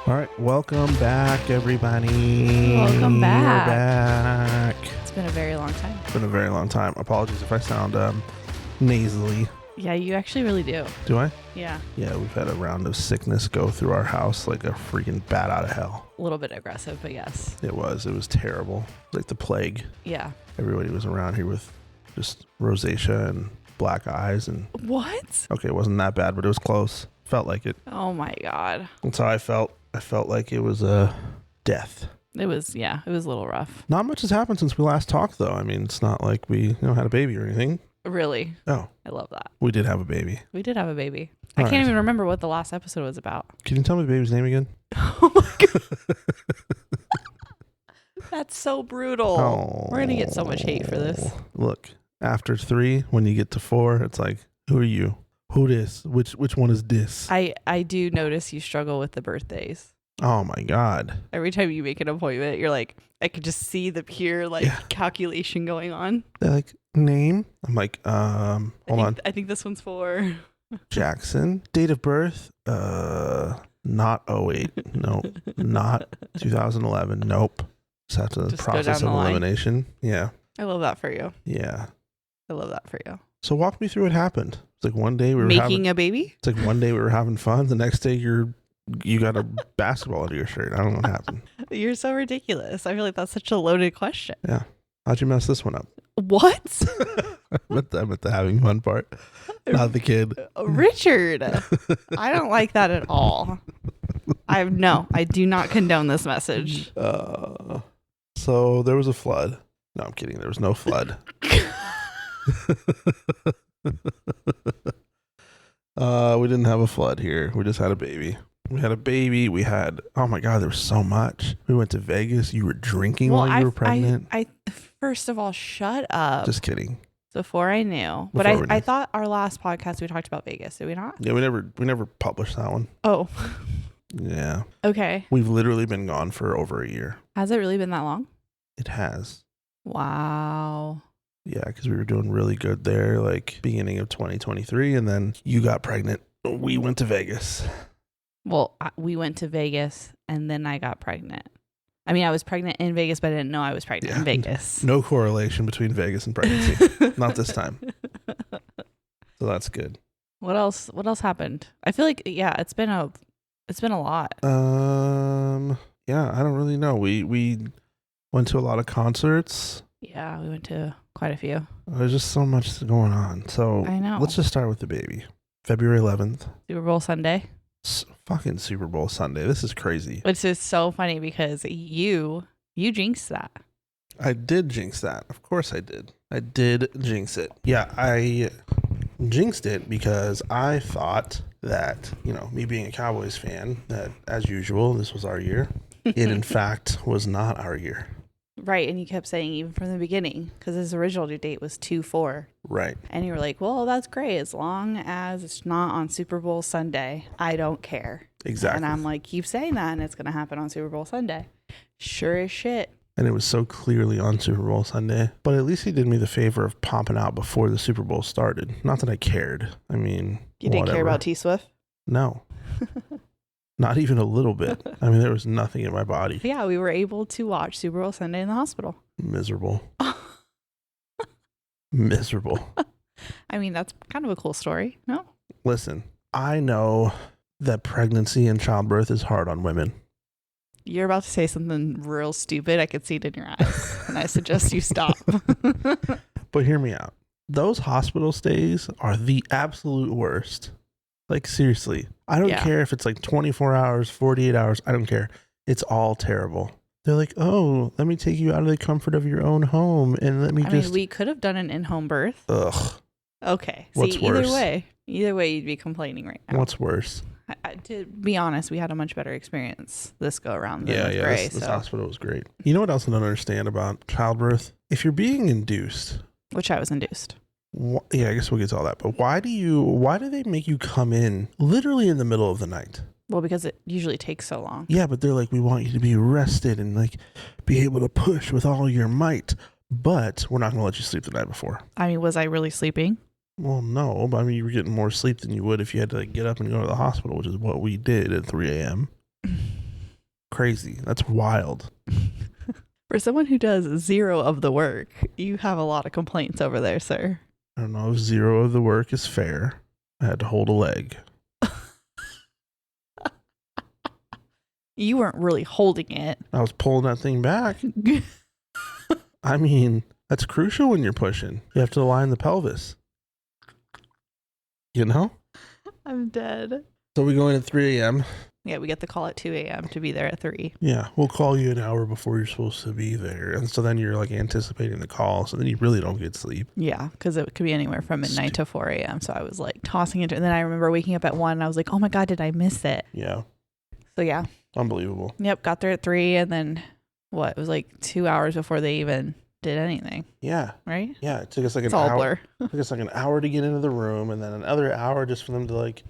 All right, welcome back, everybody. Welcome back. We're back. It's been a very long time. It's been a very long time. Apologies if I sound nasally. Yeah, you actually really do. Do I? Yeah. Yeah, we've had a round of sickness go through our house like a freaking bat out of hell. A little bit aggressive, but yes. It was terrible. Like the plague. Yeah. Everybody was around here with just rosacea and black eyes and... What? Okay, it wasn't that bad, but it was close. Felt like it. Oh my God. That's how I felt. I felt like it was a death. It was a little rough. Not much has happened since we last talked, though. I mean, it's not like we had a baby or anything. Really? Oh. I love that. We did have a baby. We did have a baby. All I can't right. even remember what the last episode was about. Can you tell me the baby's name again? Oh my God. That's so brutal. Oh. We're going to get so much hate for this. Look, after 3, when you get to 4, it's like, who are you? Who this? Which one is this? I do notice you struggle with the birthdays. Oh my God. Every time you make an appointment, you're like, I could just see the pure calculation going on. They're like, name? I'm like, hold on. I think this one's for Jackson. Date of birth? Not 08. No, not 2011. Nope. Just have to Just go process down of the line. elimination. Yeah. I love that for you. Yeah. I love that for you. So walk me through what happened. It's like one day we were Making a baby? It's like one day we were having fun. The next day you got a basketball under your shirt. I don't know what happened. You're so ridiculous. I feel like that's such a loaded question. Yeah. How'd you mess this one up? What? I meant the having fun part, not the kid. Richard, I don't like that at all. I do not condone this message. So there was a flood. No, I'm kidding. There was no flood. We didn't have a flood here. We just had a baby. We had a baby. We had, oh my God, there was so much. We went to Vegas. You were drinking while you were pregnant. I first of all, shut up. Just kidding. Before I knew. But I thought our last podcast we talked about Vegas. Did we not? Yeah, we never published that one. Oh. Yeah. Okay. We've literally been gone for over a year. Has it really been that long? It has. Wow. Yeah, because we were doing really good there, like beginning of 2023, and then you got pregnant. We went to Vegas. Well, we went to Vegas and then I got pregnant. I mean, I was pregnant in Vegas, but I didn't know I was pregnant in Vegas. No correlation between Vegas and pregnancy. Not this time. So that's good. What else happened? I feel like, yeah, it's been a lot. Yeah, I don't really know. We went to a lot of concerts. Yeah, we went to quite a few. There's just so much going on. So I know. Let's just start with the baby. February 11th. Super Bowl Sunday. Fucking Super Bowl Sunday. This is crazy. Which is so funny because you jinxed that. I did jinx that. Of course I did. I did jinx it. Yeah, I jinxed it because I thought that, me being a Cowboys fan, that as usual, this was our year. It in fact was not our year. Right. And you kept saying even from the beginning, because his original due date was 2/4. Right. And you were like, well, that's great. As long as it's not on Super Bowl Sunday, I don't care. Exactly. And I'm like, keep saying that and it's going to happen on Super Bowl Sunday. Sure as shit. And it was so clearly on Super Bowl Sunday. But at least he did me the favor of popping out before the Super Bowl started. Not that I cared. I mean, You didn't care about T Swift? No. Not even a little bit. I mean, there was nothing in my body. Yeah, we were able to watch Super Bowl Sunday in the hospital. Miserable. Miserable. I mean, that's kind of a cool story, no? Listen, I know that pregnancy and childbirth is hard on women. You're about to say something real stupid. I could see it in your eyes. And I suggest you stop. But hear me out. Those hospital stays are the absolute worst. Like, seriously. I don't care if it's like 24 hours, 48 hours. I don't care. It's all terrible. They're like, oh, let me take you out of the comfort of your own home and let me I mean, we could have done an in-home birth. Ugh. Okay. What's See, worse? Either way, you'd be complaining right now. What's worse? To be honest, we had a much better experience this go around than with Yeah. Gray. This hospital was great. You know what else I don't understand about childbirth? If you're being induced. Which I was induced. Yeah, I guess we'll get to all that. But why do they make you come in literally in the middle of the night? Well, because it usually takes so long. Yeah, but they're like, we want you to be rested and like be able to push with all your might. But we're not going to let you sleep the night before. I mean, was I really sleeping? Well, no, but I mean, you were getting more sleep than you would if you had to like, get up and go to the hospital, which is what we did at 3 a.m. crazy. That's wild. For someone who does zero of the work, you have a lot of complaints over there, sir. I don't know if zero of the work is fair. I had to hold a leg. You weren't really holding it. I was pulling that thing back. I mean, that's crucial when you're pushing. You have to align the pelvis. You know? I'm dead. So we go in at 3 a.m. Yeah, we get the call at 2 a.m. to be there at 3. Yeah, we'll call you an hour before you're supposed to be there. And so then you're like anticipating the call. So then you really don't get sleep. Yeah, because it could be anywhere from midnight to 4 a.m. So I was like tossing it. And then I remember waking up at 1 and I was like, oh my God, did I miss it? Yeah. So yeah. Unbelievable. Yep, got there at 3. And then what? It was like 2 hours before they even did anything. Yeah. Right? Yeah. It took us like It's an all hour. blur. It took us like an hour to get into the room and then another hour just for them to like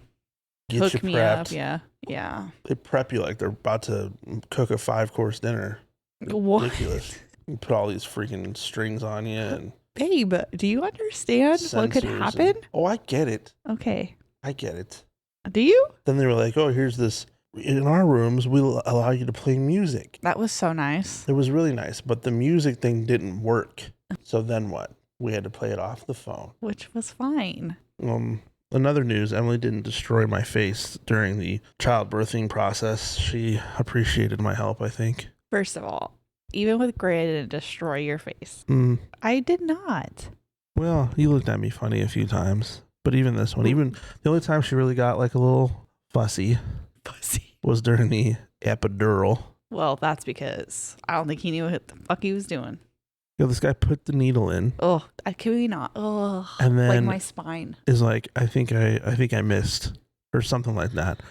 get Hook you me prepped. up. Yeah. Yeah. They prep you like they're about to cook a 5-course dinner. What? Ridiculous. You put all these freaking strings on you and Babe, do you understand what could sensors happen? oh, I get it. Okay. I get it. Do you? Then they were like, oh, here's this. In our rooms, we'll allow you to play music. That was so nice. It was really nice, but the music thing didn't work. So then what? We had to play it off the phone. Which was fine. Another news, Emily didn't destroy my face during the childbirthing process. She appreciated my help, I think. First of all, even with Gray, I didn't destroy your face. I did not. Well, you looked at me funny a few times. But even this one, even the only time she really got like a little fussy was during the epidural. Well, that's because I don't think he knew what the fuck he was doing. You know, this guy put the needle in. Oh, can we not? Oh, and then like my spine is like, I think I missed or something like that.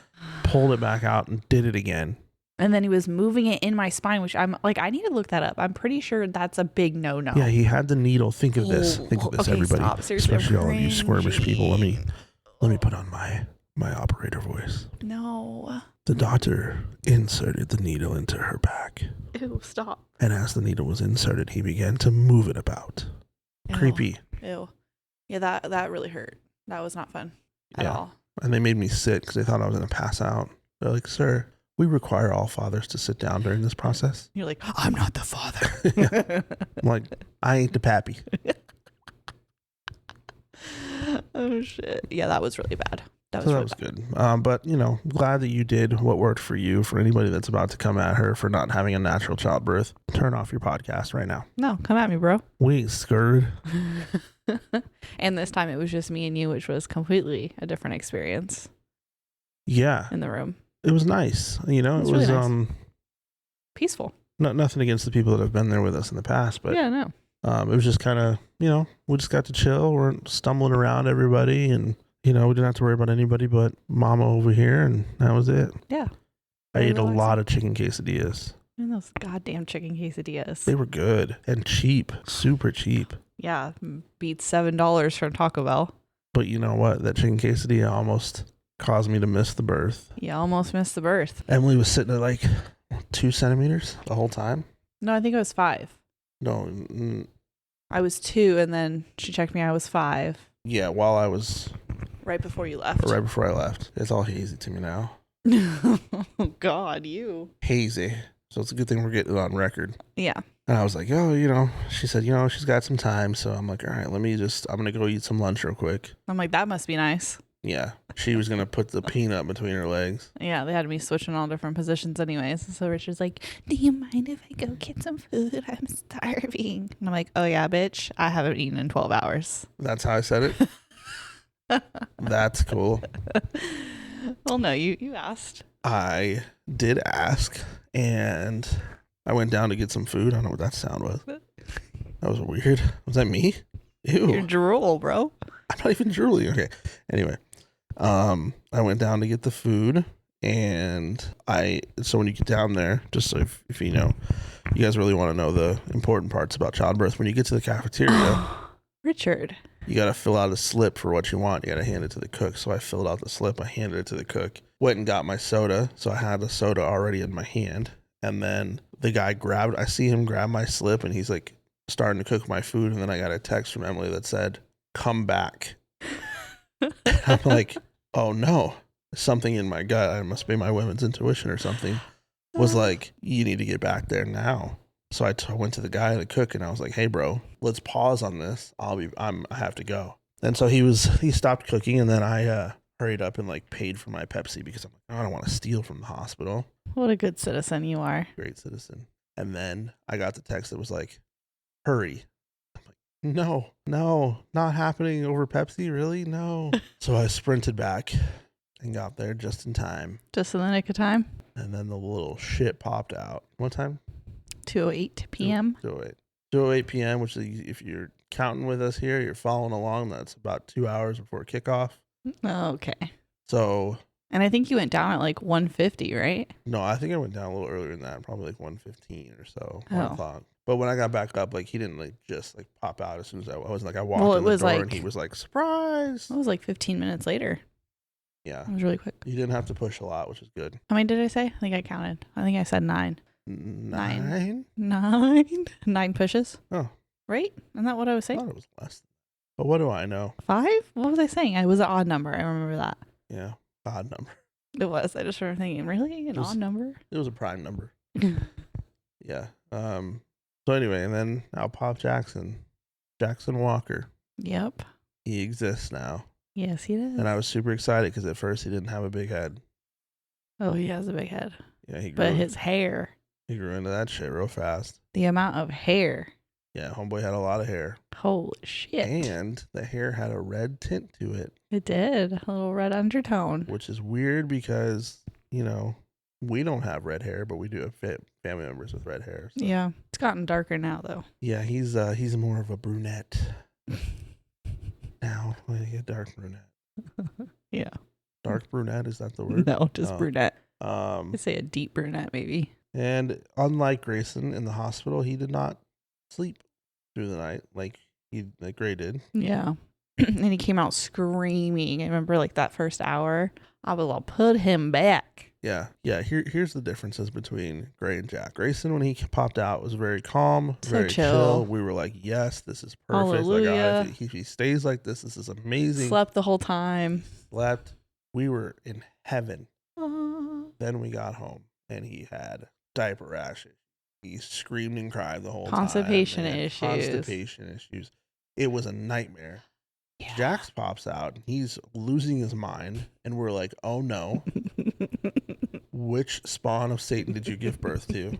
Pulled it back out and did it again. And then he was moving it in my spine, which I'm like, I need to look that up. I'm pretty sure that's a big no-no. Yeah, he had the needle. Think of this. Think of this, okay, everybody. Stop. Seriously, especially all of you squirmish people. Let me put on my operator voice. No. The doctor inserted the needle into her back. Ew, stop. And as the needle was inserted, he began to move it about. Ew. Creepy. Ew. Yeah, that really hurt. That was not fun at all. And they made me sit because they thought I was going to pass out. They're like, sir, we require all fathers to sit down during this process. You're like, I'm not the father. I'm like, I ain't the pappy. Oh, shit. Yeah, that was really bad. That was good. But, glad that you did what worked for you. For anybody that's about to come at her for not having a natural childbirth, turn off your podcast right now. No, come at me, bro. We ain't scared. And this time it was just me and you, which was completely a different experience. Yeah. In the room. It was nice. It was really nice. Peaceful. Nothing against the people that have been there with us in the past, but yeah, no. It was just kind of, we just got to chill. We weren't stumbling around everybody and, we didn't have to worry about anybody but mama over here, and that was it. Yeah. I ate a lot of chicken quesadillas. And those goddamn chicken quesadillas. They were good and cheap, super cheap. Yeah, beats $7 from Taco Bell. But you know what? That chicken quesadilla almost caused me to miss the birth. You almost missed the birth. Emily was sitting at like 2 centimeters the whole time. No, I think I was 5. No. I was 2, and then she checked me. I was 5. Yeah, while I was... Right before you left. Right before I left. It's all hazy to me now. Oh, God, you. Hazy. So it's a good thing we're getting it on record. Yeah. And I was like, oh, she said, she's got some time. So I'm like, all right, I'm going to go eat some lunch real quick. I'm like, that must be nice. Yeah. She was going to put the peanut between her legs. Yeah, they had me switching all different positions anyways. So Richard's like, do you mind if I go get some food? I'm starving. And I'm like, oh, yeah, bitch. I haven't eaten in 12 hours. That's how I said it? That's cool. Well, no, you asked. I did ask, and I went down to get some food. I don't know what that sound was. That was weird. Was that me? Ew. You're drool, bro. I'm not even drooling. Okay. Anyway, I went down to get the food, and so when you get down there, just so if you guys really want to know the important parts about childbirth, when you get to the cafeteria, Richard, you got to fill out a slip for what you want. You got to hand it to the cook. So I filled out the slip. I handed it to the cook. Went and got my soda. So I had the soda already in my hand. And then the guy I see him grab my slip, and he's like starting to cook my food. And then I got a text from Emily that said, come back. I'm like, oh no, something in my gut. It must be my women's intuition or something. was like, you need to get back there now. So I went to the guy, the cook, and I was like, hey, bro, let's pause on this. I have to go. And so he stopped cooking, and then I hurried up and like paid for my Pepsi because I'm like, oh, I don't want to steal from the hospital. What a good citizen you are. Great citizen. And then I got the text that was like, hurry. I'm like, no, not happening over Pepsi. Really? No. So I sprinted back and got there just in time. Just in the nick of time? And then the little shit popped out. What time? 2:08 p.m. 2:08 p.m., which is, if you're counting with us here, you're following along, that's about 2 hours before kickoff. Okay. So. And I think you went down at like 1:50, right? No, I think I went down a little earlier than that, probably like 1:15 or so, 1 Oh. o'clock. But when I got back up, like he didn't like just like pop out as soon as I wasn't like I walked Well, in it the was door like- and he was like, surprise. It was like 15 minutes later. Yeah. It was really quick. You didn't have to push a lot, which is good. How many did I say? I think I counted. I think I said 9. 9? 9 pushes. Oh. Right? Isn't that what I was I saying? thought it was less. But what do I know? 5? What was I saying? It was an odd number. I remember that. Yeah. Odd number. It was. I just remember thinking, really? An was- odd number? It was a prime number. Yeah. So anyway, and then out popped Jackson Walker. Yep. He exists now. Yes, he does. And I was super excited because at first he didn't have a big head. Oh, he has a big head. Yeah, he grew, But his hair, he grew into that shit real fast. the amount of hair. Yeah, homeboy had a lot of hair. Holy shit. And the hair had a red tint to it, It did. A little red undertone. which is weird because, you know, we don't have red hair, but we do have family members with red hair. So. Yeah. It's gotten darker now, though. Yeah, he's more of a brunette now. Like a dark brunette. Yeah. Dark brunette, is that the word? No, just Oh. brunette. I'd Um, say a deep brunette, maybe. and unlike Grayson in the hospital, he did not sleep through the night like Gray did. Yeah. And he came out screaming. I remember like that first hour. I was like, put him back. Yeah. Here's the differences between Gray and Jack. Grayson, when he popped out, was very calm, So very chill. We were like, yes, this is perfect. Hallelujah. Like, if he stays like this is amazing. Slept the whole time. Slept. We were in heaven. Aw. Then we got home and he had diaper rashes. He screamed and cried the whole Constipation time. issues. Constipation issues. It was a nightmare. Yeah. Jax pops out and he's losing his mind. And we're like, oh no, which spawn of Satan did you give birth to?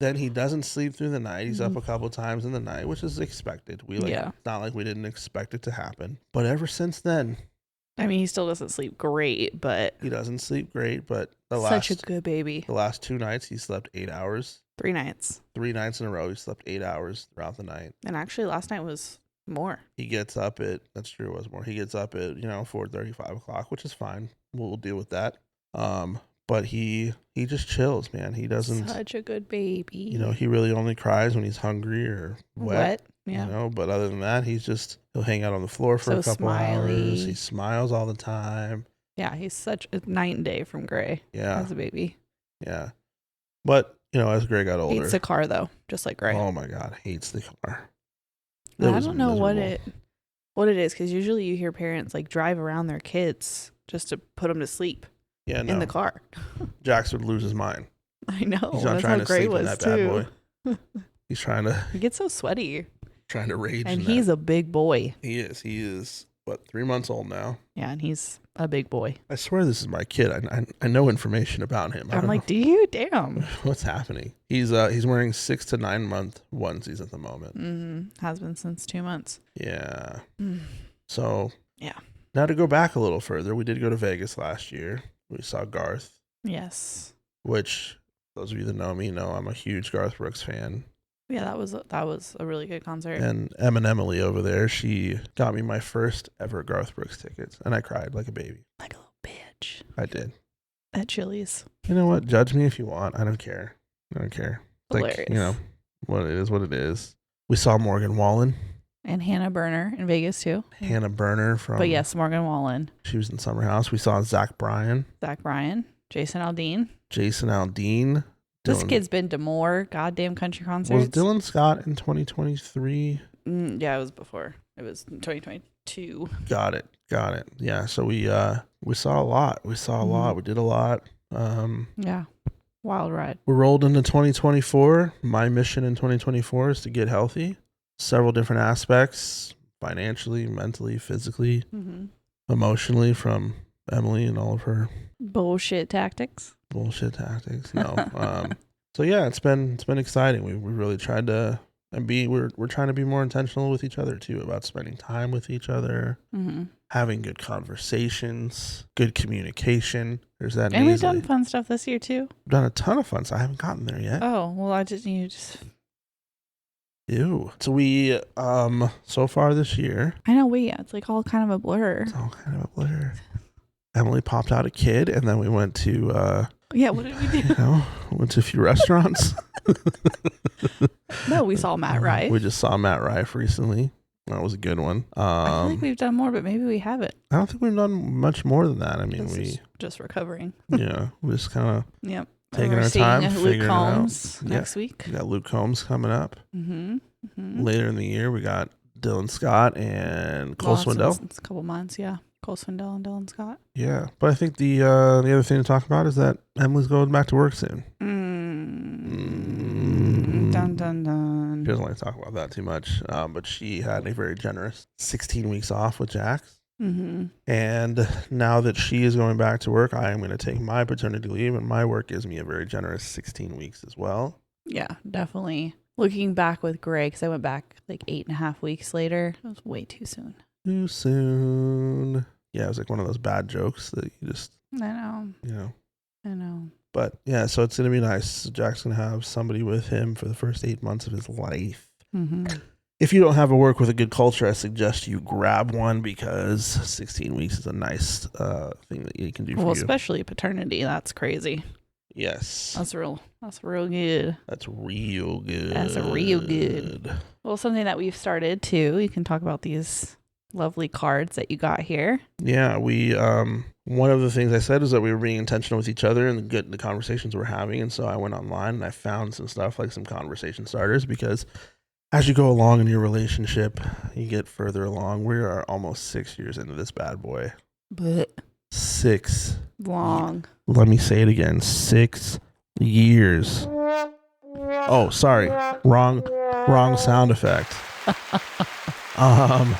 Then he doesn't sleep through the night. He's up a couple times in the night, which is expected. Yeah. It's not like we didn't expect it to happen. But ever since then, I mean, he still doesn't sleep great, but he doesn't sleep great. But such a good baby. the last 2 nights, he slept 8 hours. 3 nights. 3 nights in a row, he slept 8 hours throughout the night. And actually, last night was more. He gets up at, that's true, it was more. He gets up at, 4:30, 5 o'clock, which is fine. We'll deal with that. But he just chills, man. He doesn't, Such a good baby. he really only cries when he's hungry or wet. Yeah. But other than that, he'll hang out on the floor for So a couple smiley. hours. He smiles all the time. Yeah, he's such a night and day from Gray Yeah. as a baby. Yeah. But, as Gray got older. Hates the car though, just like Gray. Oh my God, hates the car. It I was don't know what miserable. it is, because usually you hear parents like drive around their kids just to put them to sleep Yeah, no. in the car. Jax would lose his mind. I know. He's not That's trying how to Gray sleep in was that bad too. boy. He's trying to He gets so sweaty, rage. and in he's that. a big boy. He is what, 3 months old now. Yeah, and he's a big boy. I swear this is my kid. I know information about him. I I'm don't like, know do you? Damn. what's happening. He's wearing 6 to 9 month onesies at the moment. Has been since 2 months. Yeah. Mm. So Yeah. Now to go back a little further, we did go to Vegas last year. We saw Garth, Yes. which those of you that know me know I'm a huge Garth Brooks fan. Yeah, that was a really good concert. And Emily over there, she got me my first ever Garth Brooks tickets, and I cried like a baby. Like a little bitch I did. at Chili's. You know what? Judge me if you want. I don't care. Hilarious. Like, what it is. We saw Morgan Wallen, And Hannah Berner in Vegas too. Hannah Berner from. But yes, Morgan Wallen, She was in Summer House. We saw Zach Bryan, Zach Bryan, Jason Aldean. Jason Aldean. This Dylan- kid's been to more goddamn country concerts. Was Dylan Scott in 2023? Yeah, it was before. It was 2022. Got it. Yeah. So we saw a lot. We did a lot. Yeah. Wild ride. We're rolled into 2024. My mission in 2024 is to get healthy. Several different aspects, financially, mentally, physically, emotionally, from Emily and all of her bullshit tactics. No. So yeah, it's been exciting. We really tried to we're trying to be more intentional with each other too, about spending time with each other, having good conversations, good communication. There's that. And we've done fun stuff this year too. We've done a ton of fun stuff. I haven't gotten there yet. Oh well, Ew. So we so far this year. I know. It's like all kind of a blur. It's all kind of a blur. Emily popped out a kid, and then we went to. Yeah, what did we do? Went to a few restaurants. No, we saw Matt Rife. We just saw Matt Rife recently. That was a good one. I feel like we've done more, but maybe we haven't. I don't think we've done much more than that. I mean, we just recovering. Yeah, we just kind of taking We're our time, Luke figuring Combs it out. next week. We got Luke Combs coming up. Later in the year, we got Dylan Scott and Cole Swindell. It's a couple months, yeah. Cole Swindell and Dylan Scott. Yeah, but I think the other thing to talk about is that Emily's going back to work soon. Dun dun dun. She doesn't like to talk about that too much, but she had a very generous 16 weeks off with Jax. And now that she is going back to work, I am going to take my paternity leave, and my work gives me a very generous 16 weeks as well. Yeah, definitely. Looking back with Greg, because I went back like 8.5 weeks later, it was way too soon. Too soon. Yeah, it was like one of those bad jokes that you just. I know. But yeah, so it's going to be nice. Jack's going to have somebody with him for the first 8 months of his life. If you don't have a work with a good culture, I suggest you grab one, because 16 weeks is a nice thing that you can do for you. Well, especially paternity. That's crazy. Yes. That's real good. That's real good. Well, something that we've started too, you can talk about these lovely cards that you got here. Yeah, we one of the things I said is that we were being intentional with each other and the conversations we're having, and so I went online and I found some stuff, like some conversation starters, because as you go along in your relationship, you get further along. We are almost 6 years into this bad boy. But 6 long. Let me say it again. 6 years. Oh, sorry. Wrong sound effect. Oh,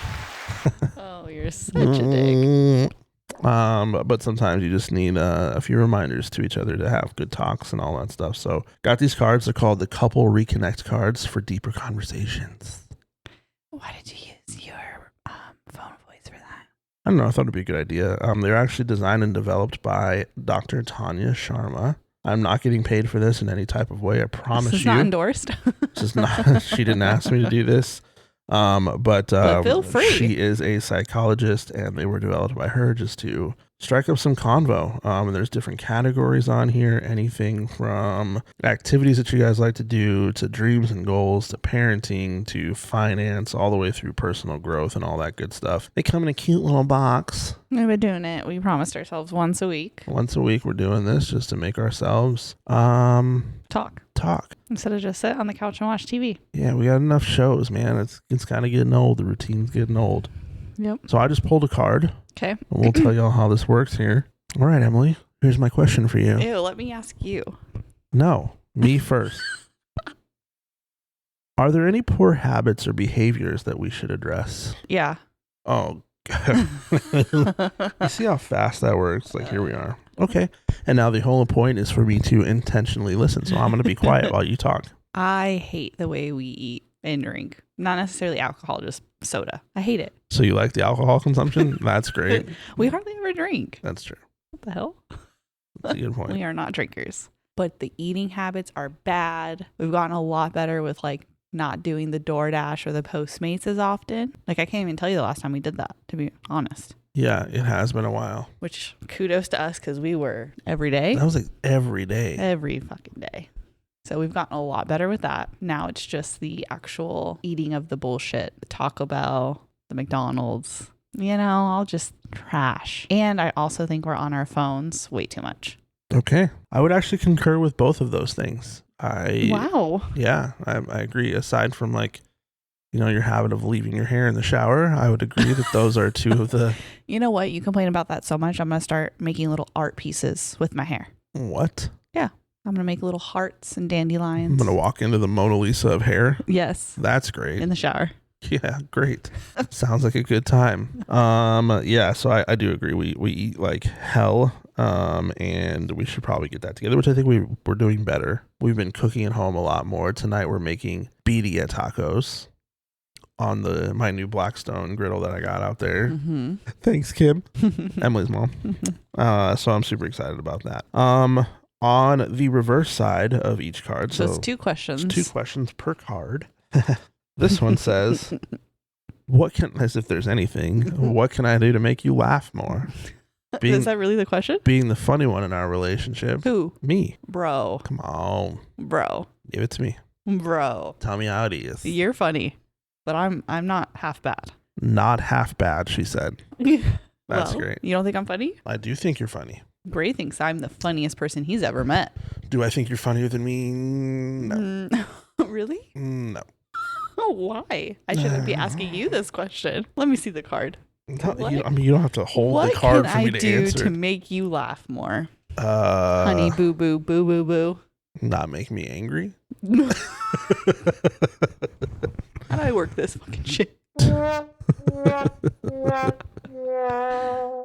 you're such a dick. But sometimes you just need a few reminders to each other to have good talks and all that stuff. So got these cards. They're called the Couple Reconnect cards for deeper conversations. Why did you use your phone voice for that? I don't know. I thought it'd be a good idea. They're actually designed and developed by Dr. Tanya Sharma. I'm not getting paid for this in any type of way. I promise you. This is not endorsed. This is not. She didn't ask me to do this. But feel free. She is a psychologist, and they were developed by her just to strike up some convo. And there's different categories on here, anything from activities that you guys like to do, to dreams and goals, to parenting, to finance, all the way through personal growth and all that good stuff. They come in a cute little box. We've been doing it. We promised ourselves once a week. Once a week we're doing this just to make ourselves talk instead of just sit on the couch and watch TV. Yeah, we got enough shows, man. It's kind of getting old. The routine's getting old. Yep. So I just pulled a card. Okay. And we'll tell y'all how this works here. All right, Emily. Here's my question for you. Ew, let me ask you. No, me first. Are there any poor habits or behaviors that we should address? Yeah. Oh, God. You see how fast that works? Like, here we are. Okay. And now the whole point is for me to intentionally listen. So I'm going to be quiet while you talk. I hate the way we eat and drink. Not necessarily alcohol, just soda. I hate it. So you like the alcohol consumption? That's great. We hardly ever drink. That's true. What the hell? That's a good point. We are not drinkers. But the eating habits are bad. We've gotten a lot better with like not doing the DoorDash or the Postmates as often. Like I can't even tell you the last time we did that, to be honest. Yeah, it has been a while. Which kudos to us because we were every day. That was like every day. Every fucking day. So we've gotten a lot better with that. Now it's just the actual eating of the bullshit. The Taco Bell, the McDonald's, all just trash. And I also think we're on our phones way too much. Okay. I would actually concur with both of those things. Wow. Yeah, I agree. Aside from like, your habit of leaving your hair in the shower, I would agree that those are two of the... You know what? You complain about that so much, I'm going to start making little art pieces with my hair. What? I'm going to make little hearts and I'm dandelions. gonna walk into the Mona Lisa of hair. Yes. That's great. In the shower. Yeah, great. Sounds like a good time. Yeah, so I do agree. We eat like hell. And we should probably get that together, which I think we're doing better. We've been cooking at home a lot more. Tonight we're making birria tacos on my new Blackstone griddle that I got out there. Mm-hmm. Thanks, Kim. Emily's mom. So I'm super excited about that. On the reverse side of each card, So it's 2 questions. it's 2 questions per card. This one says, as if there's anything, what can I do to make you laugh more? Is that really the question? Being the funny one in our relationship. Who? Me. Bro. Come on. Bro. Give it to me. Bro. Tell me how it is. You're funny, but I'm not half bad. Not half bad, she said. That's great. You don't think I'm funny? I do think you're funny. Gray thinks I'm the funniest person he's ever met. Do I think you're funnier than me? No. Really? No. Why? I shouldn't be asking you this question. Let me see the card. No, you don't have to hold the card for me to answer. What can I do to make you laugh more? Uh, Honey, boo, boo, boo, boo, boo. Not make me angry. How do I work this fucking shit?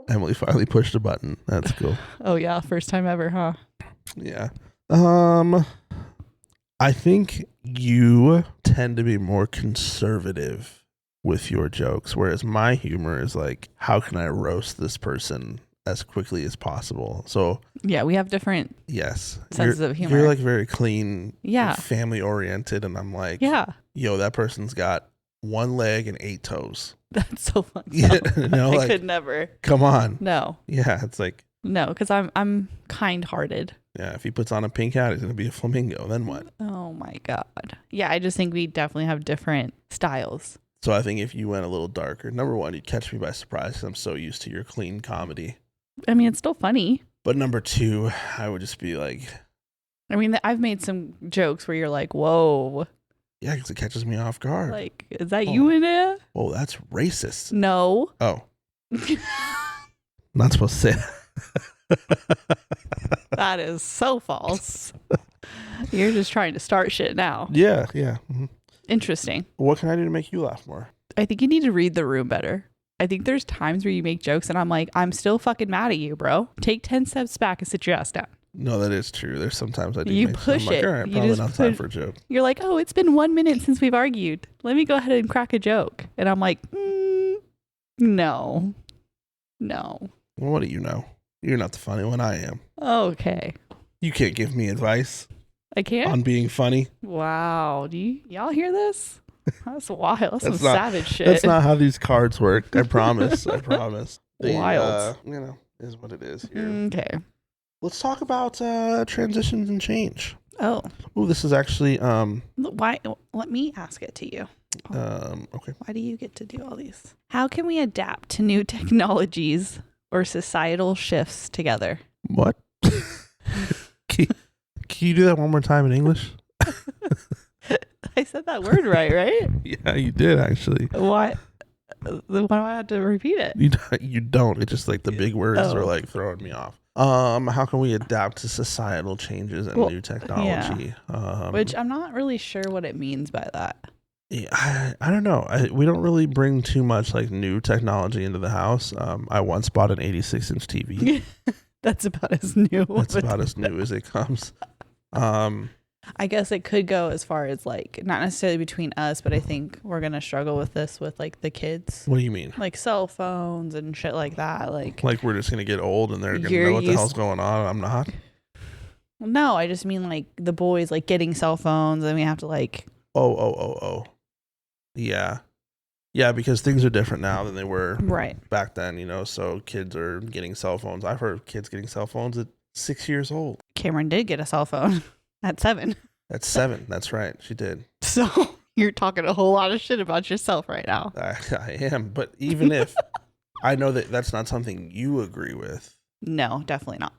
Emily finally pushed a button. That's cool. Oh yeah, first time ever, huh? Yeah. I think you tend to be more conservative with your jokes, whereas my humor is like, how can I roast this person as quickly as possible? So yeah, we have different senses of humor. You're like very clean, yeah, family oriented, and I'm like, yeah, yo, that person's got 1 leg and 8 toes. That's so funny. Yeah, I could never. Come on. No. Yeah, it's like no, because I'm kind-hearted. Yeah, if he puts on a pink hat, he's gonna be a flamingo. Then what? Oh my god. Yeah, I just think we definitely have different styles. So I think if you went a little darker, number 1, you'd catch me by surprise because I'm so used to your clean comedy. I mean, it's still funny. But number 2, I would just be like, I mean, I've made some jokes where you're like, whoa. Yeah, because it catches me off guard. Like, is that you in there? Oh, that's racist. No. Oh. Not supposed to say that. That is so false. You're just trying to start shit now. Yeah, yeah. Mm-hmm. Interesting. What can I do to make you laugh more? I think you need to read the room better. I think there's times where you make jokes and I'm like, I'm still fucking mad at you, bro. Take 10 steps back and sit your ass down. No, that is true. There's sometimes I do. You make push some, it. Like, all right, You probably just not time for a joke. You're like, oh, it's been 1 minute since we've argued. Let me go ahead and crack a joke. And I'm like, no. Well, what do you know? You're not the funny one. I am. Okay. You can't give me advice. I can't? On being funny. Wow. Do y'all hear this? That's wild. That's some savage shit. That's not how these cards work. I promise. I promise. Wild. Is what it is here. Okay. Let's talk about transitions and change. Oh. Oh, this is actually why? Let me ask it to you. Okay. Why do you get to do all these? How can we adapt to new technologies or societal shifts together? What? Can you do that one more time in English? I said that word right? Yeah, you did actually. Why? Why do I have to repeat it? You don't. It's just like the big words are like throwing me off. How can we adapt to societal changes and new technology? Yeah. Which I'm not really sure what it means by that. Yeah, I don't know. We don't really bring too much like new technology into the house. I once bought an 86-inch TV. That's about as new. That's about as new as it comes. I guess it could go as far as like not necessarily between us, but I think we're gonna struggle with this with like the kids. What do you mean? Like cell phones and shit like that. Like we're just gonna get old and they're gonna know what the hell's going on. I'm not. No, I just mean like the boys like getting cell phones and we have to like. Oh. Yeah. Yeah, because things are different now than they were back then, so kids are getting cell phones. I've heard of kids getting cell phones at 6 years old. Cameron did get a cell phone at 7. At 7, that's right. She did. So you're talking a whole lot of shit about yourself right now. I am, but even if I know that that's not something you agree with. No, definitely not.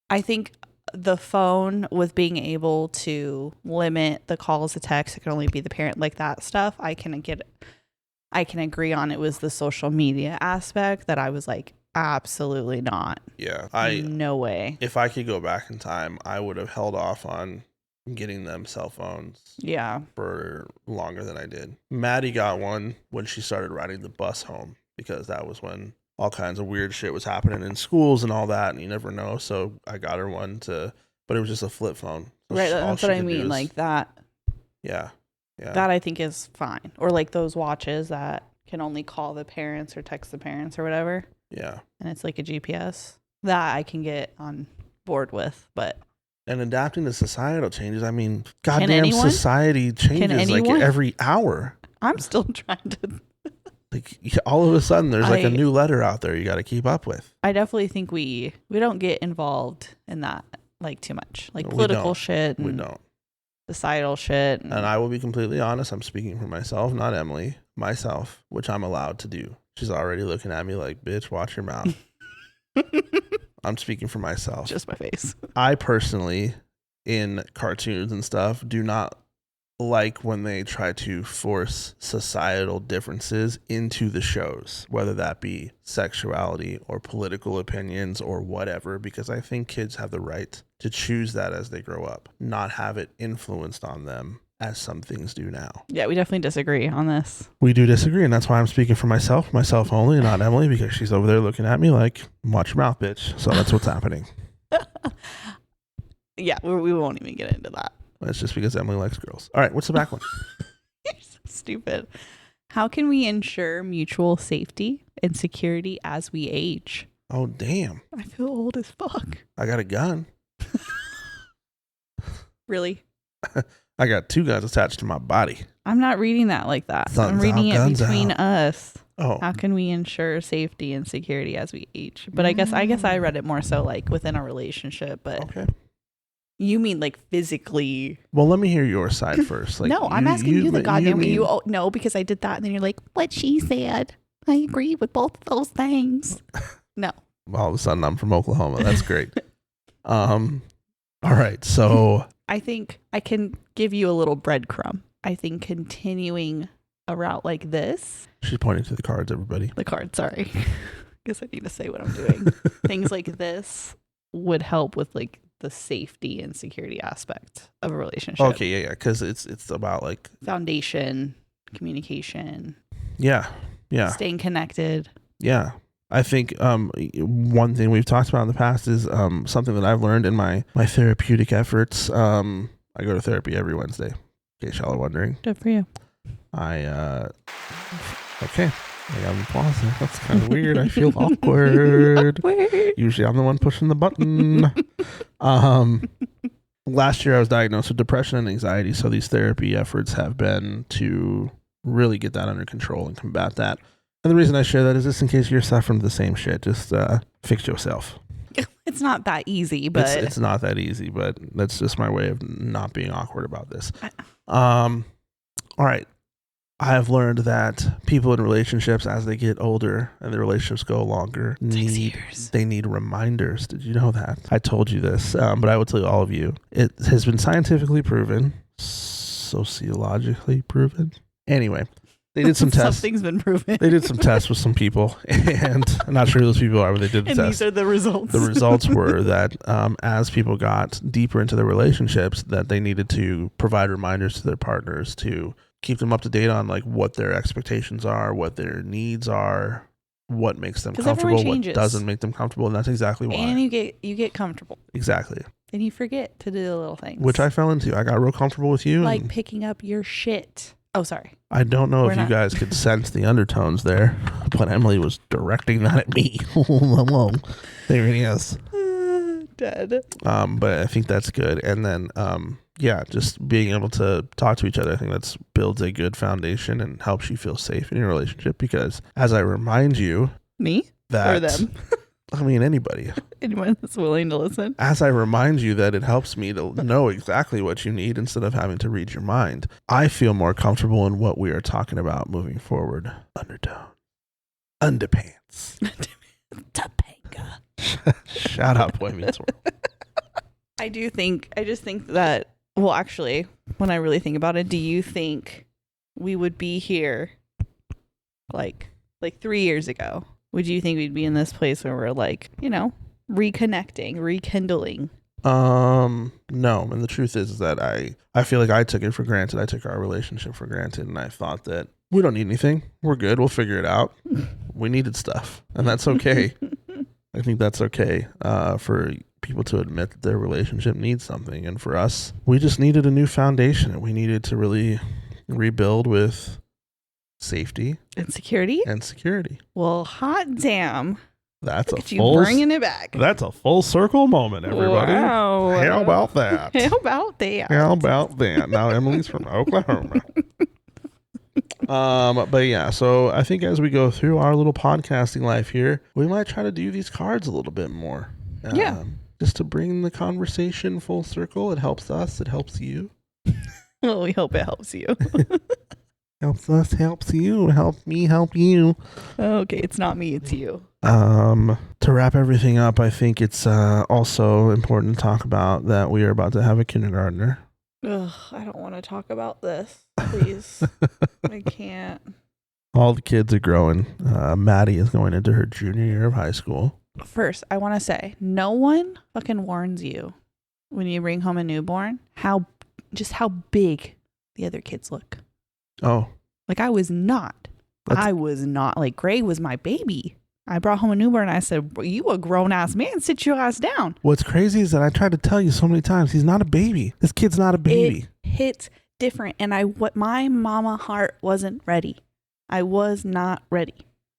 I think the phone with being able to limit the calls to text, it can only be the parent, like that stuff. I can agree on. It was the social media aspect that I was like, absolutely not. Yeah. No way. If I could go back in time, I would have held off on getting them cell phones for longer than I did. Maddie got one when she started riding the bus home, because that was when all kinds of weird shit was happening in schools and all that, and you never know. So I got her one but it was just a flip phone. So right, that's what I mean. Like that. Yeah. That I think is fine. Or like those watches that can only call the parents or text the parents or whatever. Yeah. And it's like a GPS. That I can get on board with, but. And adapting to societal changes. I mean, goddamn society changes like every hour. I'm still trying to. Like all of a sudden there's like a new letter out there you got to keep up with. I definitely think we don't get involved in that like too much. Like political shit. We don't. Societal shit. And I will be completely honest. I'm speaking for myself, not Emily. Myself, which I'm allowed to do. She's already looking at me like, bitch, watch your mouth. I'm speaking for myself. Just my face. I personally, in cartoons and stuff, do not like when they try to force societal differences into the shows, whether that be sexuality or political opinions or whatever, because I think kids have the right to choose that as they grow up, not have it influenced on them as some things do now. Yeah, we definitely disagree on this. We do disagree, and that's why I'm speaking for myself only, and not Emily, because she's over there looking at me like, watch your mouth, bitch. So that's what's happening. Yeah, we won't even get into that. That's just because Emily likes girls. All right, what's the back one? You're so stupid. How can we ensure mutual safety and security as we age? Oh, damn. I feel old as fuck. I got a gun. Really? I got 2 guns attached to my body. I'm not reading that like that. Thumbs I'm reading out, it between us. Oh. How can we ensure safety and security as we age? But I guess I read it more so like within a relationship, but okay. You mean like physically? Well, let me hear your side first. Like, no, I'm asking you the goddamn way. No, because I did that, and then you're like, "What she said." I agree with both of those things. No. All of a sudden, I'm from Oklahoma. That's great. All right, so I think I can give you a little breadcrumb. I think continuing a route like this. She's pointing to the cards, everybody. The cards, sorry. Guess I need to say what I'm doing. Things like this would help with like the safety and security aspect of a relationship. Okay, yeah, because it's about like foundation, communication. Yeah. Staying connected. Yeah. I think one thing we've talked about in the past is something that I've learned in my therapeutic efforts. I go to therapy every Wednesday, in case y'all are wondering. Good for you. Okay. I got an applause there. That's kind of weird. I feel awkward. Usually I'm the one pushing the button. Last year I was diagnosed with depression and anxiety, so these therapy efforts have been to really get that under control and combat that. And the reason I share that is just in case you're suffering the same shit, just fix yourself. It's not that easy, but it's not that easy, but that's just my way of not being awkward about this. All right. I have learned that people in relationships, as they get older and their relationships go longer, they need reminders. Did you know that? I told you this, but I will tell all of you. It has been scientifically proven, sociologically proven. Anyway, they did some tests. Something's been proven. They did some tests with some people, and I'm not sure who those people are, but they did the test. These are the results. The results were that as people got deeper into their relationships, that they needed to provide reminders to their partners to keep them up to date on like what their expectations are, what their needs are, what makes them comfortable, what doesn't make them comfortable, and that's exactly why. And you get comfortable. Exactly. And you forget to do the little things. Which I fell into. I got real comfortable with you. Like picking up your shit. Oh, sorry. I don't know if you guys could sense the undertones there, but Emily was directing that at me. There it is. Dead. But I think that's good. And then, just being able to talk to each other, I think that builds a good foundation and helps you feel safe in your relationship, because as I remind you... Me? That, or them? I mean, anybody. Anyone that's willing to listen. As I remind you that it helps me to know exactly what you need instead of having to read your mind, I feel more comfortable in what we are talking about moving forward. Undertone. Underpants. Topanga. Shout out Boy Meets World. I just think that, well, actually, when I really think about it, do you think we would be here like 3 years ago Would you think we'd be in this place where we're like, reconnecting, rekindling? No. And the truth is that I feel like I took it for granted. I took our relationship for granted, and I thought that we don't need anything. We're good. We'll figure it out. We needed stuff, and that's okay. I think that's okay for people to admit that their relationship needs something. And for us, we just needed a new foundation, and we needed to really rebuild with safety and security. Well, hot damn. That's Look at you bringing it back. That's a full circle moment, everybody. Wow. How about that? How about that? How about that? Now Emily's from Oklahoma. But yeah, so I think as we go through our little podcasting life here, we might try to do these cards a little bit more. Just to bring the conversation full circle. It helps us. It helps you. Well, we hope it helps you. Helps us, helps you, help me, help you. Okay, it's not me, it's you. To wrap everything up, I think it's also important to talk about that we are about to have a kindergartner. Ugh, I don't want to talk about this. Please. I can't. All the kids are growing. Maddie is going into her junior year of high school. First, I want to say, no one fucking warns you when you bring home a newborn how big the other kids look. Oh. Like I was not. Like Gray was my baby. I brought home a newborn and I said, you a grown ass man, sit your ass down. What's crazy is that I tried to tell you so many times, he's not a baby. This kid's not a baby. It hits different. And my mama heart wasn't ready. I was not ready.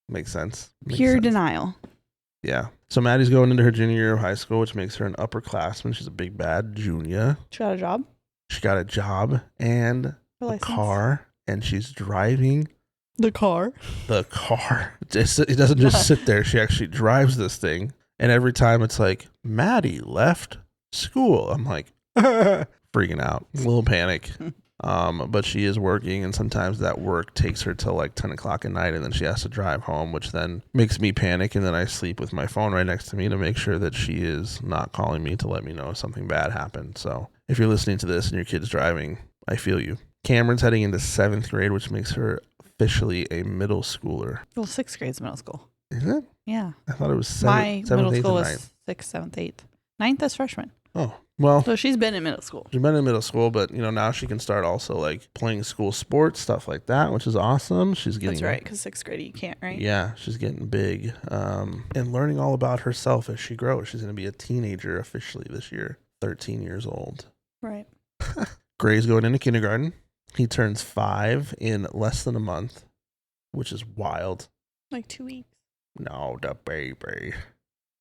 Makes sense. Pure denial. Yeah. So Maddie's going into her junior year of high school, which makes her an upperclassman. She's a big bad junior. She got a job? She got a job and a car. And she's driving the car. It doesn't just sit there. She actually drives this thing. And every time it's like, Maddie left school. I'm like, freaking out. A little panic. But she is working, and sometimes that work takes her till like 10 o'clock at night, and then she has to drive home, which then makes me panic. And then I sleep with my phone right next to me to make sure that she is not calling me to let me know if something bad happened. So if you're listening to this and your kid's driving, I feel you. Cameron's heading into 7th grade, which makes her officially a middle schooler. Well, 6th grade's middle school. Is it? Yeah. I thought it was 7th, My 7th, middle 8th, school and was 6th, 7th, 8th. 9th is freshman. Oh, well. So she's been in middle school. She's been in middle school, but now she can start also like playing school sports, stuff like that, which is awesome. She's getting. That's right, because 6th grade you can't, right? Yeah, she's getting big and learning all about herself as she grows. She's going to be a teenager officially this year, 13 years old. Right. Gray's going into kindergarten. He turns 5 in less than a month, which is wild. Like 2 weeks. No, the baby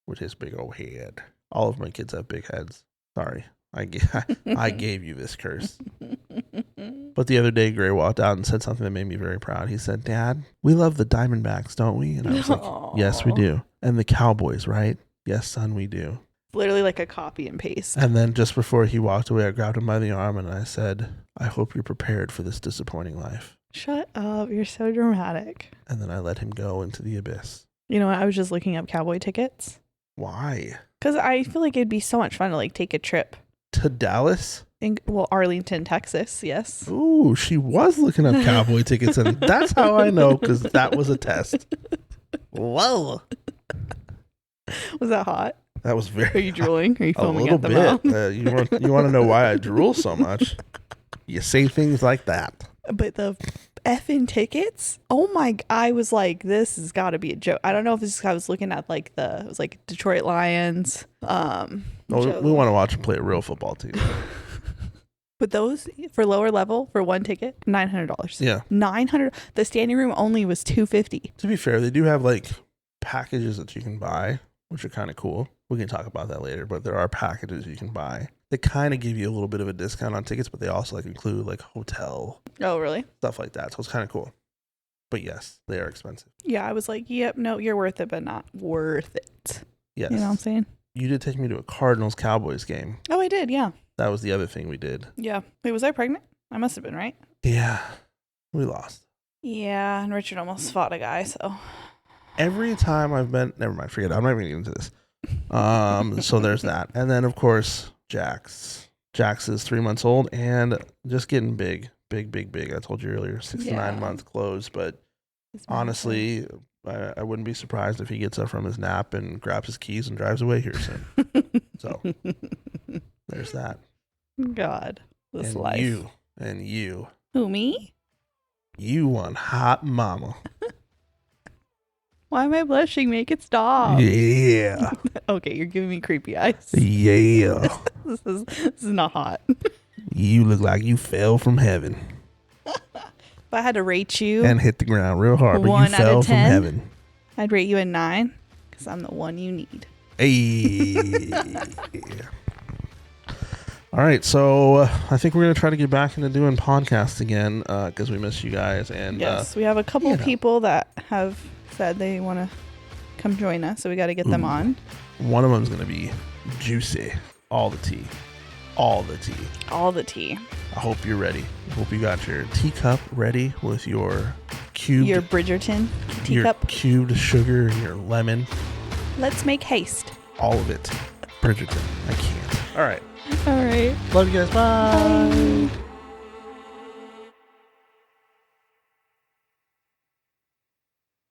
with his big old head. All of my kids have big heads. Sorry. I gave you this curse. But the other day, Gray walked out and said something that made me very proud. He said, Dad, we love the Diamondbacks, don't we? And I was like, yes, we do. And the Cowboys, right? Yes, son, we do. Literally like a copy and paste. And then just before he walked away, I grabbed him by the arm and I said, I hope you're prepared for this disappointing life. Shut up. You're so dramatic. And then I let him go into the abyss. You know what? I was just looking up cowboy tickets. Why? Because I feel like it'd be so much fun to like take a trip. To Dallas? Arlington, Texas. Yes. Ooh, she was looking up cowboy tickets. And that's how I know, because that was a test. Whoa. Was that hot? That was very. Are you drooling? Are you foaming a at the bit. mouth? You want to know why I drool so much? You say things like that. But the effing tickets, oh my! I was like, this has got to be a joke. I don't know if I was looking at like it was like Detroit Lions. We want to watch them play a real football team. But those for lower level for one ticket, $900. Yeah, $900. The standing room only was $250. To be fair, they do have like packages that you can buy, which are kind of cool. We can talk about that later, but there are packages you can buy. They kind of give you a little bit of a discount on tickets, but they also like include like hotel. Oh, really? Stuff like that. So it's kind of cool. But yes, they are expensive. Yeah, I was like, yep, no, you're worth it, but not worth it. Yes. You know what I'm saying? You did take me to a Cardinals-Cowboys game. Oh, I did, yeah. That was the other thing we did. Yeah. Wait, was I pregnant? I must have been, right? Yeah. We lost. Yeah, and Richard almost fought a guy, so. Every time I've been, never mind, forget it. I'm not even getting into this. So there's that. And then, of course, Jax. Jax is 3 months old and just getting big. I told you earlier, 6 to 9 month close. But honestly, I wouldn't be surprised if he gets up from his nap and grabs his keys and drives away here soon. So there's that. God, this and life. You. Who, me? You one hot mama. Why am I blushing? Make it stop. Yeah. Okay, you're giving me creepy eyes. Yeah. This is not hot. You look like you fell from heaven If I had to rate you and hit the ground real hard, but 1 you out of fell from 10? heaven. I'd rate you a 9 because I'm the one you need. Hey. All right, so I think we're gonna try to get back into doing podcasts again because we miss you guys. And yes, we have a couple people that have said they want to come join us, so we got to get them on. One of them's gonna be juicy, all the tea. All the tea. All the tea. I hope you're ready. I hope you got your teacup ready with your cubed, Your Bridgerton your teacup. cubed sugar and your lemon. Let's make haste. All of it. Bridgerton. I can't. All right. All right. Love you guys. Bye. Bye.